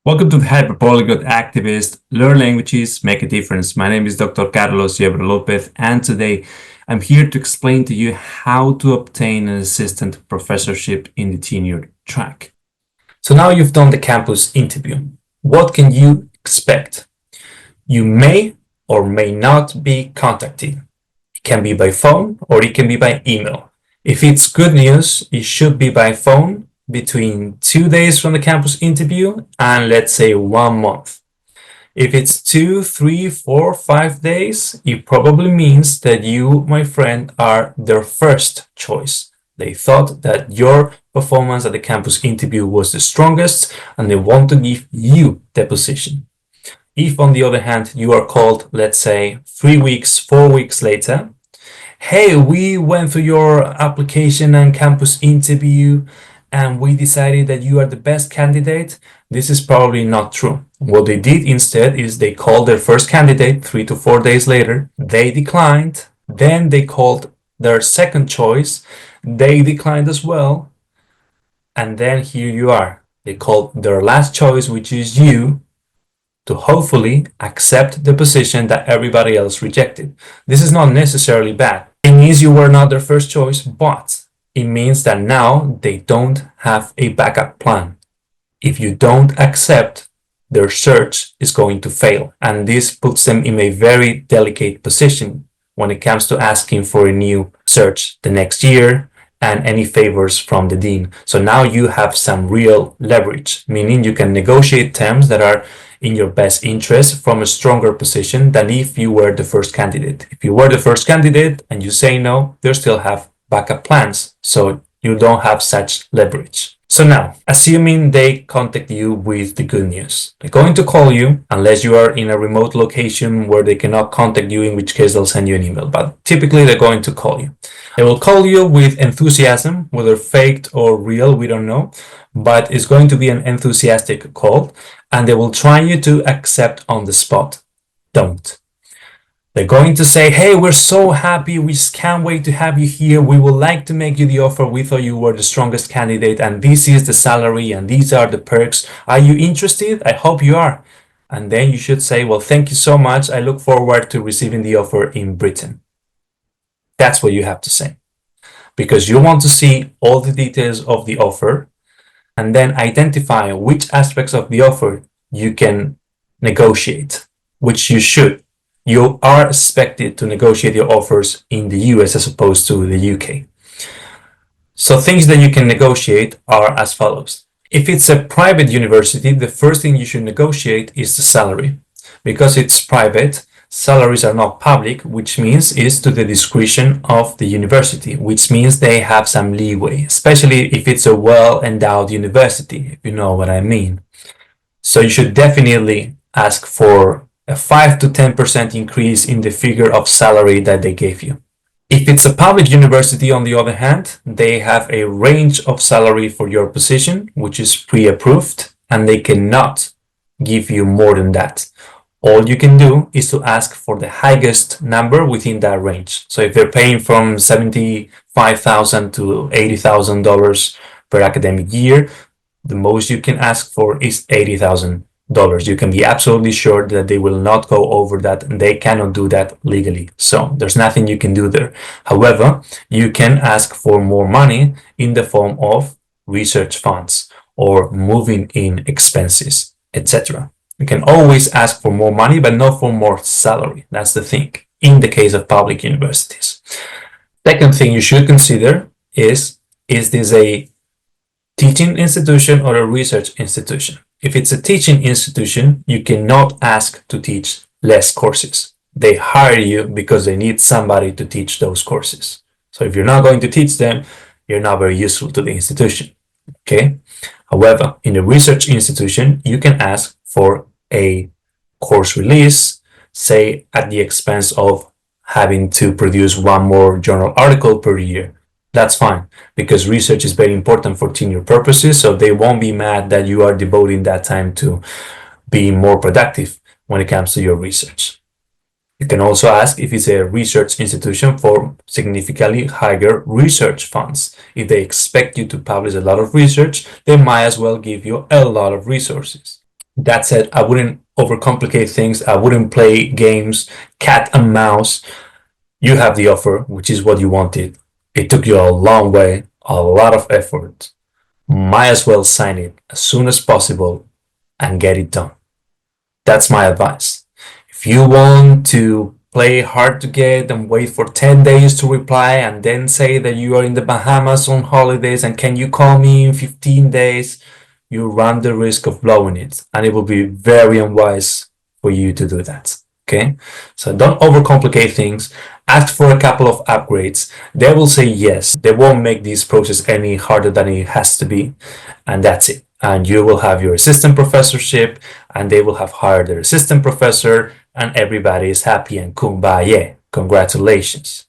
Welcome to the Hyperpolyglot Activist. Learn languages, make a difference. My name is Dr. Carlos Yebra Lopez, and today I'm here to explain to you how to obtain an assistant professorship in the tenured track. So now you've done the campus interview. What can you expect? You may or may not be contacted. It can be by phone or it can be by email. If it's good news, it should be by phone between 2 days from the campus interview and let's say 1 month. If it's 2, 3, 4, 5 days, it probably means that you, my friend, are their first choice. They thought that your performance at the campus interview was the strongest and they want to give you the position. If, on the other hand, you are called, let's say, 3 weeks, 4 weeks later, hey, we went through your application and campus interview and we decided that you are the best candidate, this is probably not true. What they did instead is they called their first candidate 3 to 4 days later, they declined, then they called their second choice, they declined as well, and then here you are. They called their last choice, which is you, to hopefully accept the position that everybody else rejected. This is not necessarily bad. It means you were not their first choice, but it means that now they don't have a backup plan. If you don't accept, their search is going to fail. And this puts them in a very delicate position when it comes to asking for a new search the next year and any favors from the dean. So now you have some real leverage, meaning you can negotiate terms that are in your best interest from a stronger position than if you were the first candidate. If you were the first candidate and you say no, they still have backup plans, so you don't have such leverage. So now, assuming they contact you with the good news, they're going to call you unless you are in a remote location where they cannot contact you, in which case they'll send you an email, but typically they're going to call you. They will call you with enthusiasm, whether faked or real, we don't know, but it's going to be an enthusiastic call, and they will try you to accept on the spot. Don't. They're going to say, hey, we're so happy. We just can't wait to have you here. We would like to make you the offer. We thought you were the strongest candidate and this is the salary and these are the perks. Are you interested? I hope you are. And then you should say, well, thank you so much. I look forward to receiving the offer in Britain. That's what you have to say, because you want to see all the details of the offer and then identify which aspects of the offer you can negotiate, which you should. You are expected to negotiate your offers in the US as opposed to the UK. So things that you can negotiate are as follows. If it's a private university, the first thing you should negotiate is the salary. Because it's private, salaries are not public, which means it's to the discretion of the university, which means they have some leeway, especially if it's a well-endowed university, if you know what I mean. So you should definitely ask for a 5 to 10% increase in the figure of salary that they gave you. If it's a public university, on the other hand, they have a range of salary for your position, which is pre-approved, and they cannot give you more than that. All you can do is to ask for the highest number within that range. So if they're paying from $75,000 to $80,000 per academic year, the most you can ask for is $80,000. You can be absolutely sure that they will not go over that and they cannot do that legally. So there's nothing you can do there. However, you can ask for more money in the form of research funds or moving in expenses, etc. You can always ask for more money, but not for more salary. That's the thing in the case of public universities. Second thing you should consider is this a teaching institution or a research institution? If it's a teaching institution, you cannot ask to teach less courses. They hire you because they need somebody to teach those courses. So if you're not going to teach them, you're not very useful to the institution. Okay. However, in a research institution, you can ask for a course release, say at the expense of having to produce one more journal article per year. That's fine, because research is very important for tenure purposes, so they won't be mad that you are devoting that time to being more productive when it comes to your research. You can also ask if it's a research institution for significantly higher research funds. If they expect you to publish a lot of research, they might as well give you a lot of resources. That said, I wouldn't overcomplicate things. I wouldn't play games, cat and mouse. You have the offer, which is what you wanted. It took you a long way, a lot of effort. Might as well sign it as soon as possible and get it done. That's my advice. If you want to play hard to get and wait for 10 days to reply and then say that you are in the Bahamas on holidays and can you call me in 15 days, you run the risk of blowing it. And it will be very unwise for you to do that. Okay? So don't overcomplicate things. Ask for a couple of upgrades. They will say yes. They won't make this process any harder than it has to be. And that's it. And you will have your assistant professorship, and they will have hired their assistant professor, and everybody is happy and kumbaya. Congratulations.